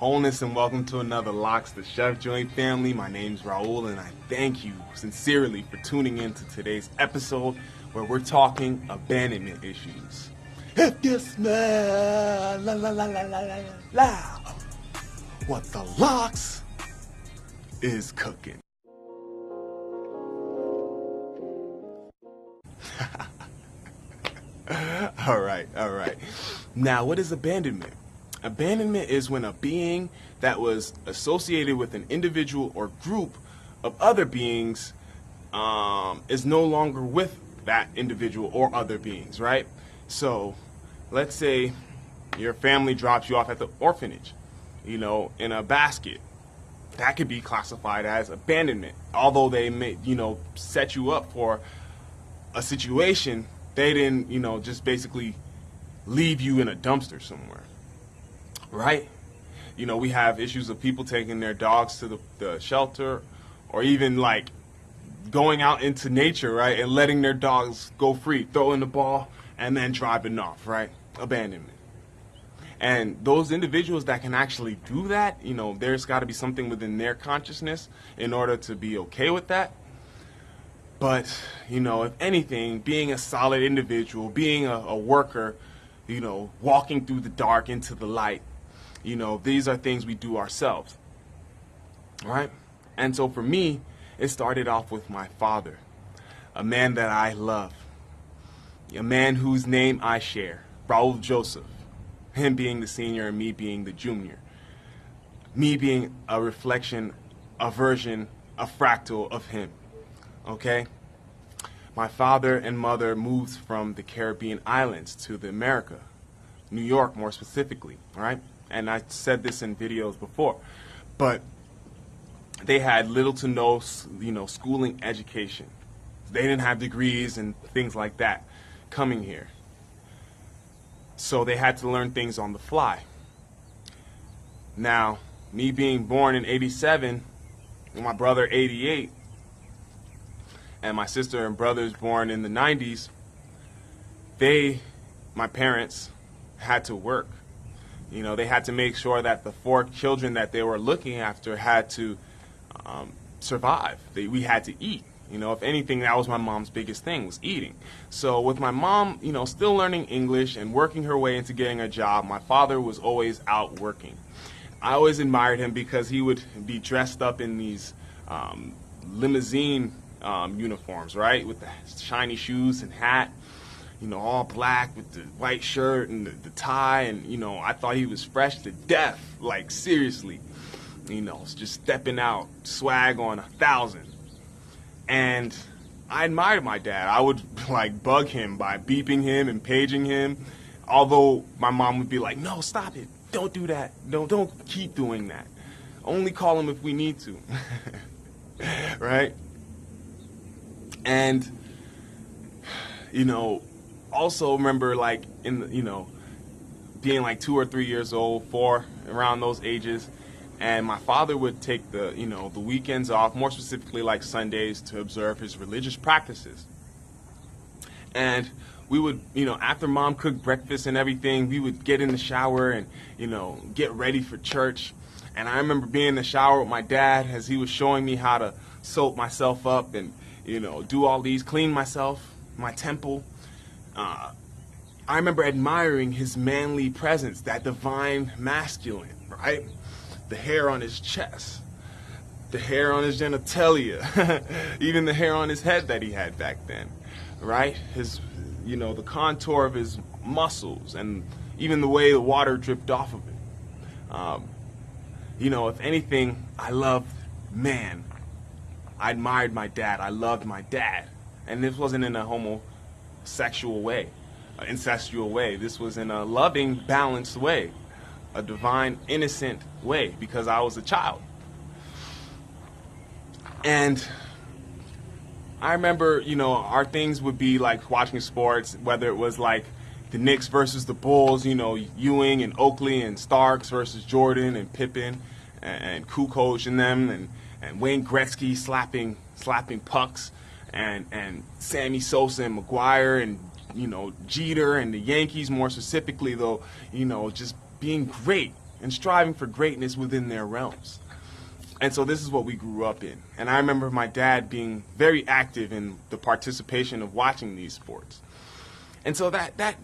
wholeness, and welcome to another Locks the Chef Joint family. My name's Raul, and I thank you sincerely for tuning in to today's episode where we're talking abandonment issues. If you smell la la la la la la la, what the Locks is cooking. All right. Now, what is abandonment? Abandonment is when a being that was associated with an individual or group of other beings is no longer with that individual or other beings, right? So, let's say your family drops you off at the orphanage, in a basket. That could be classified as abandonment. Although they may, set you up for a situation, they didn't, just basically leave you in a dumpster somewhere. Right? We have issues of people taking their dogs to the shelter, or even like going out into nature, right, and letting their dogs go free, throwing the ball, and then driving off, right? Abandonment. And those individuals that can actually do that, there's got to be something within their consciousness in order to be okay with that. But, if anything, being a solid individual, being a worker, walking through the dark into the light, these are things we do ourselves, right? And so for me, it started off with my father, a man that I love, a man whose name I share, Raul Joseph, him being the senior and me being the junior, me being a reflection, a version, a fractal of him, okay? My father and mother moved from the Caribbean islands to the America, New York more specifically, right? And I said this in videos before, but they had little to no, schooling education. They didn't have degrees and things like that coming here. So they had to learn things on the fly. Now, me being born in 87, and my brother 88, and my sister and brothers born in the 90s, my parents, had to work. They had to make sure that the 4 children that they were looking after had to survive. We had to eat. If anything, that was my mom's biggest thing, was eating. So with my mom, still learning English and working her way into getting a job, my father was always out working. I always admired him because he would be dressed up in these limousine uniforms, right? With the shiny shoes and hat. All black with the white shirt and the tie, and, I thought he was fresh to death, like, seriously, just stepping out, swag on 1,000. And I admired my dad. I would, bug him by beeping him and paging him, although my mom would be like, no, stop it, don't do that, don't keep doing that, only call him if we need to, right? And, also remember, being 2 or 3 years old, 4, around those ages, and my father would take the weekends off, more specifically like Sundays, to observe his religious practices. And we would, after mom cooked breakfast and everything, we would get in the shower and, get ready for church. And I remember being in the shower with my dad as he was showing me how to soap myself up and, do all these, clean myself, my temple. I remember admiring his manly presence, that divine masculine, right? The hair on his chest, the hair on his genitalia, even the hair on his head that he had back then, right? His, the contour of his muscles, and even the way the water dripped off of it. If anything, I loved man. I admired my dad. I loved my dad. And this wasn't in a homosexual way, incestual way. This was in a loving, balanced way, a divine, innocent way, because I was a child. And I remember, our things would be like watching sports, whether it was like the Knicks versus the Bulls, Ewing and Oakley and Starks versus Jordan and Pippen and Kukoc and them, and Wayne Gretzky slapping pucks, and Sammy Sosa and McGuire and, Jeter and the Yankees more specifically, though, just being great, and striving for greatness within their realms. And so this is what we grew up in. And I remember my dad being very active in the participation of watching these sports. And so that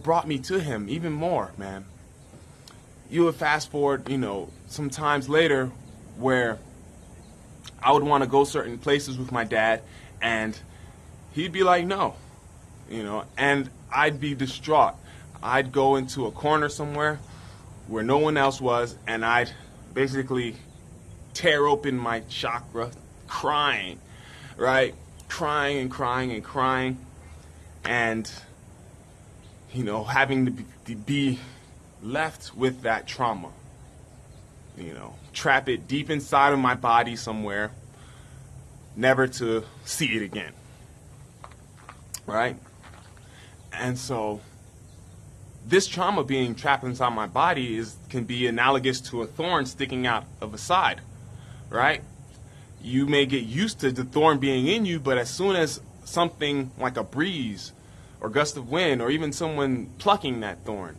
brought me to him even more, man. You would fast forward, some times later where I would want to go certain places with my dad, and he'd be like, no, and I'd be distraught. I'd go into a corner somewhere where no one else was, and I'd basically tear open my chakra, crying, right? Crying and crying and crying, and, having to be left with that trauma, trap it deep inside of my body somewhere, never to see it again, right? And so this trauma being trapped inside my body can be analogous to a thorn sticking out of a side, right? You may get used to the thorn being in you, but as soon as something like a breeze or gust of wind or even someone plucking that thorn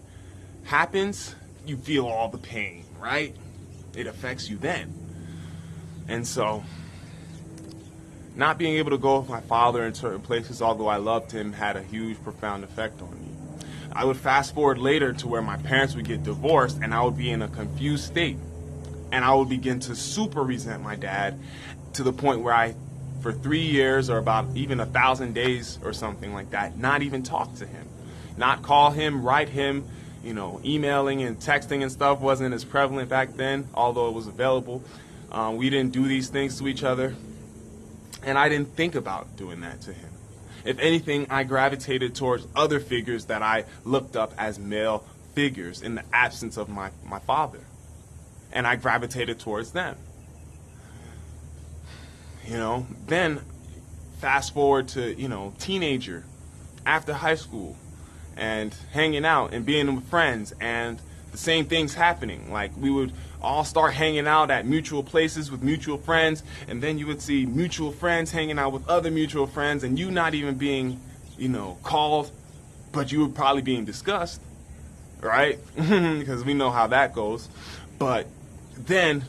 happens, you feel all the pain, right? It affects you then. And so not being able to go with my father in certain places, although I loved him, had a huge, profound effect on me. I would fast forward later to where my parents would get divorced, and I would be in a confused state. And I would begin to super resent my dad to the point where I, for 3 years or about even 1,000 days or something like that, not even talk to him. Not call him, write him. Emailing and texting and stuff wasn't as prevalent back then, although it was available. We didn't do these things to each other. And I didn't think about doing that to him. If anything, I gravitated towards other figures that I looked up as male figures in the absence of my father. And I gravitated towards them. Then fast forward to, teenager, after high school, and hanging out and being with friends, and the same things happening. Like, we would all start hanging out at mutual places with mutual friends, and then you would see mutual friends hanging out with other mutual friends, and you not even being, called, but you were probably being discussed, right? Because we know how that goes. But then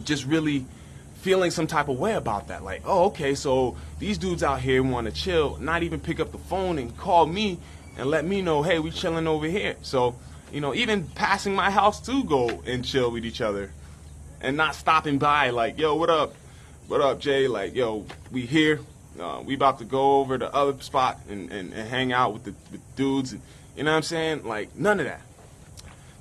just really feeling some type of way about that. Like, oh, okay, so these dudes out here want to chill, not even pick up the phone and call me and let me know, hey, we chilling over here. So, even passing my house to go and chill with each other and not stopping by like, yo, what up? What up, Jay? Like, yo, we here. We about to go over the other spot and hang out with the dudes. And, you know what I'm saying? Like, none of that.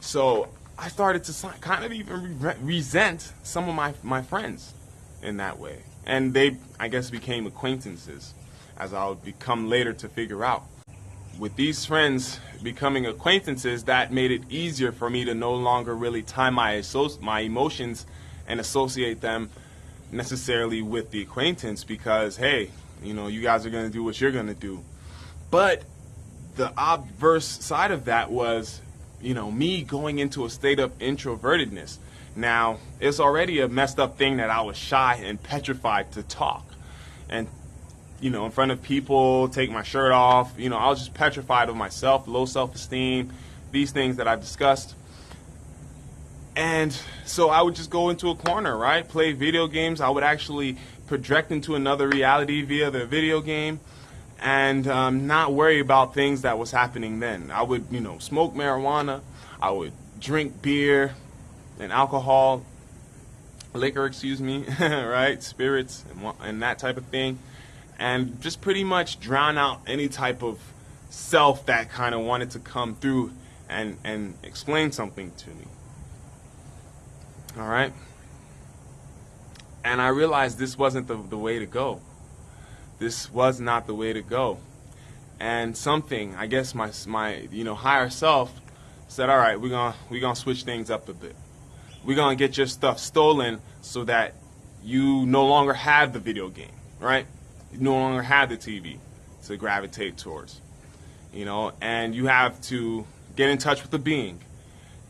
So I started to kind of even resent some of my friends in that way. And they, I guess, became acquaintances, as I would become later to figure out. With these friends becoming acquaintances, that made it easier for me to no longer really tie my emotions and associate them necessarily with the acquaintance, because, hey, you guys are going to do what you're going to do. But the obverse side of that was, me going into a state of introvertedness. Now, it's already a messed up thing that I was shy and petrified to talk. And in front of people, take my shirt off. I was just petrified of myself, low self-esteem, these things that I've discussed. And so I would just go into a corner, right? Play video games. I would actually project into another reality via the video game and not worry about things that was happening then. I would, smoke marijuana. I would drink beer and alcohol, liquor, right? Spirits and that type of thing. And just pretty much drown out any type of self that kind of wanted to come through and explain something to me. All right? And I realized this wasn't the way to go. This was not the way to go. And something, I guess my higher self said, all right, we're gonna switch things up a bit. We're gonna get your stuff stolen so that you no longer have the video game, right? You no longer have the TV to gravitate towards, and you have to get in touch with the being.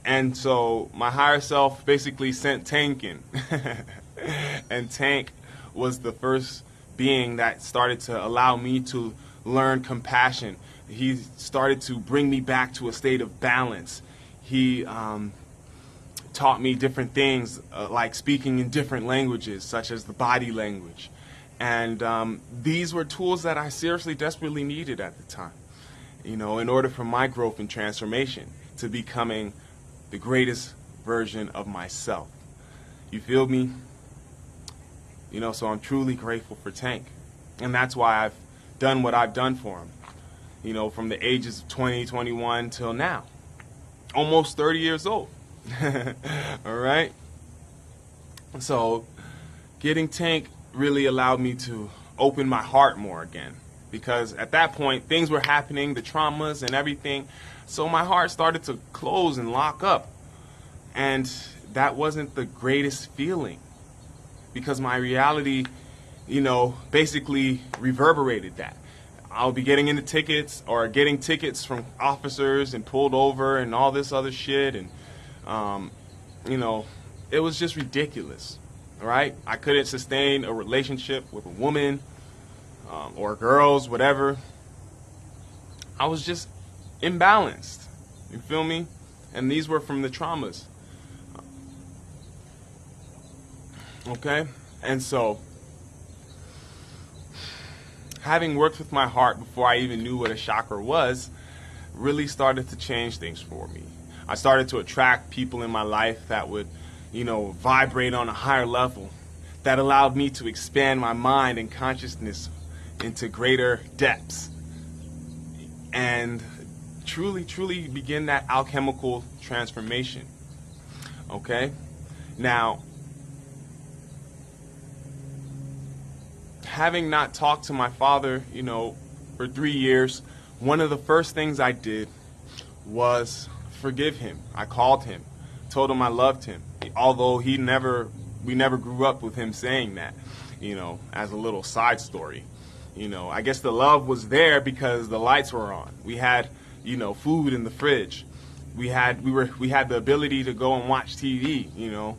And so my higher self basically sent Tank in. And Tank was the first being that started to allow me to learn compassion. He started to bring me back to a state of balance. He taught me different things, like speaking in different languages, such as the body language. And these were tools that I seriously, desperately needed at the time, in order for my growth and transformation to becoming the greatest version of myself. You feel me? So I'm truly grateful for Tank. And that's why I've done what I've done for him, from the ages of 20, 21 till now. Almost 30 years old. All right? So getting Tank really allowed me to open my heart more again. Because at that point, things were happening, the traumas and everything. So my heart started to close and lock up. And that wasn't the greatest feeling. Because my reality, basically reverberated that. I'll be getting into tickets or getting tickets from officers and pulled over and all this other shit. And, it was just ridiculous, right? I couldn't sustain a relationship with a woman or girls, whatever. I was just imbalanced. You feel me? And these were from the traumas. Okay? And so, having worked with my heart before I even knew what a chakra was, really started to change things for me. I started to attract people in my life that would, vibrate on a higher level, that allowed me to expand my mind and consciousness into greater depths and truly, truly begin that alchemical transformation. Okay? Now, having not talked to my father, for 3 years, one of the first things I did was forgive him. I called him, told him I loved him, although we never grew up with him saying that, as a little side story. I guess the love was there because the lights were on. We had, food in the fridge. We had the ability to go and watch TV,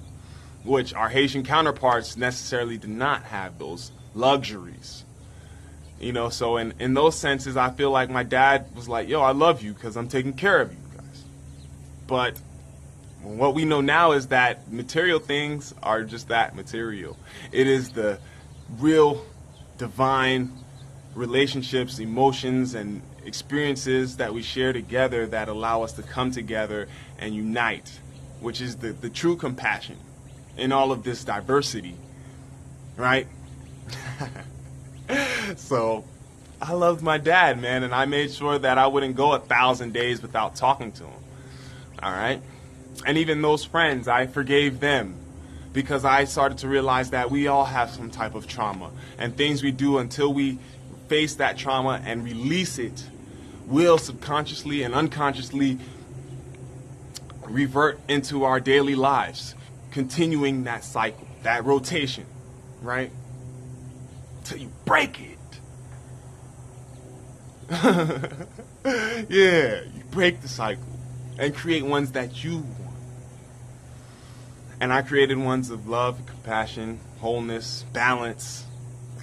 which our Haitian counterparts necessarily did not have those luxuries. So in those senses, I feel like my dad was like, yo, I love you because I'm taking care of you guys. But what we know now is that material things are just that, material. It is the real divine relationships, emotions, and experiences that we share together that allow us to come together and unite, which is the true compassion in all of this diversity, right? So I loved my dad, man, and I made sure that I wouldn't go 1,000 days without talking to him. All right? And even those friends, I forgave them because I started to realize that we all have some type of trauma, and things we do until we face that trauma and release it will subconsciously and unconsciously revert into our daily lives, continuing that cycle, that rotation, right? Till you break it. Yeah, you break the cycle and create ones that you want. And I created ones of love, compassion, wholeness, balance,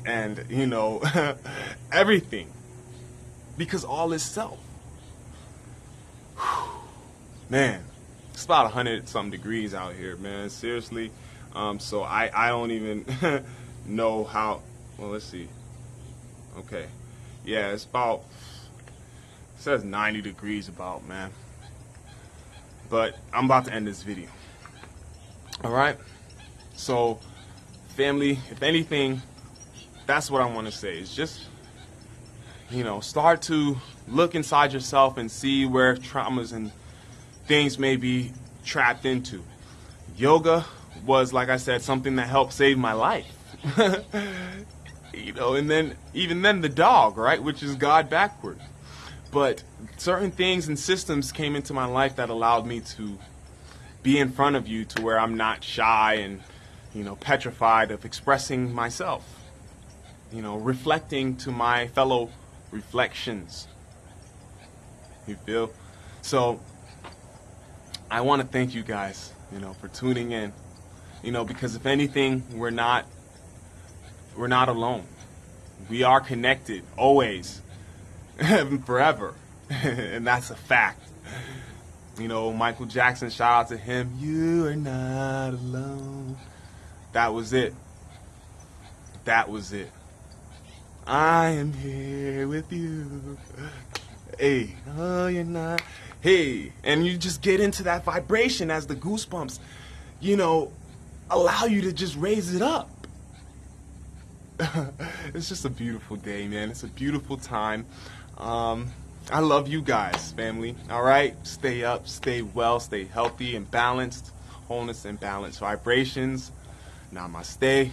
and, everything. Because all is self. Man, it's about 100-something degrees out here, man. Seriously. So I don't even know how. Well, let's see. Okay. Yeah, it's about, it says 90 degrees about, man. But I'm about to end this video. All right? So, family, if anything, that's what I want to say. Is just, start to look inside yourself and see where traumas and things may be trapped into. Yoga was, like I said, something that helped save my life. And then, even then, the dog, right, which is God backwards. But certain things and systems came into my life that allowed me to be in front of you to where I'm not shy and, petrified of expressing myself. Reflecting to my fellow reflections. You feel? So, I want to thank you guys, for tuning in. Because if anything, we're not alone. We are connected, always, forever. And that's a fact. You know, Michael Jackson, shout out to him. You are not alone. That was it. That was it. I am here with you. Hey, oh, you're not. Hey, and you just get into that vibration as the goosebumps, you know, allow you to just raise it up. It's just a beautiful day, man. It's a beautiful time. I love you guys, family. All right? Stay up, stay well, stay healthy and balanced. Wholeness and balance. Vibrations. Namaste.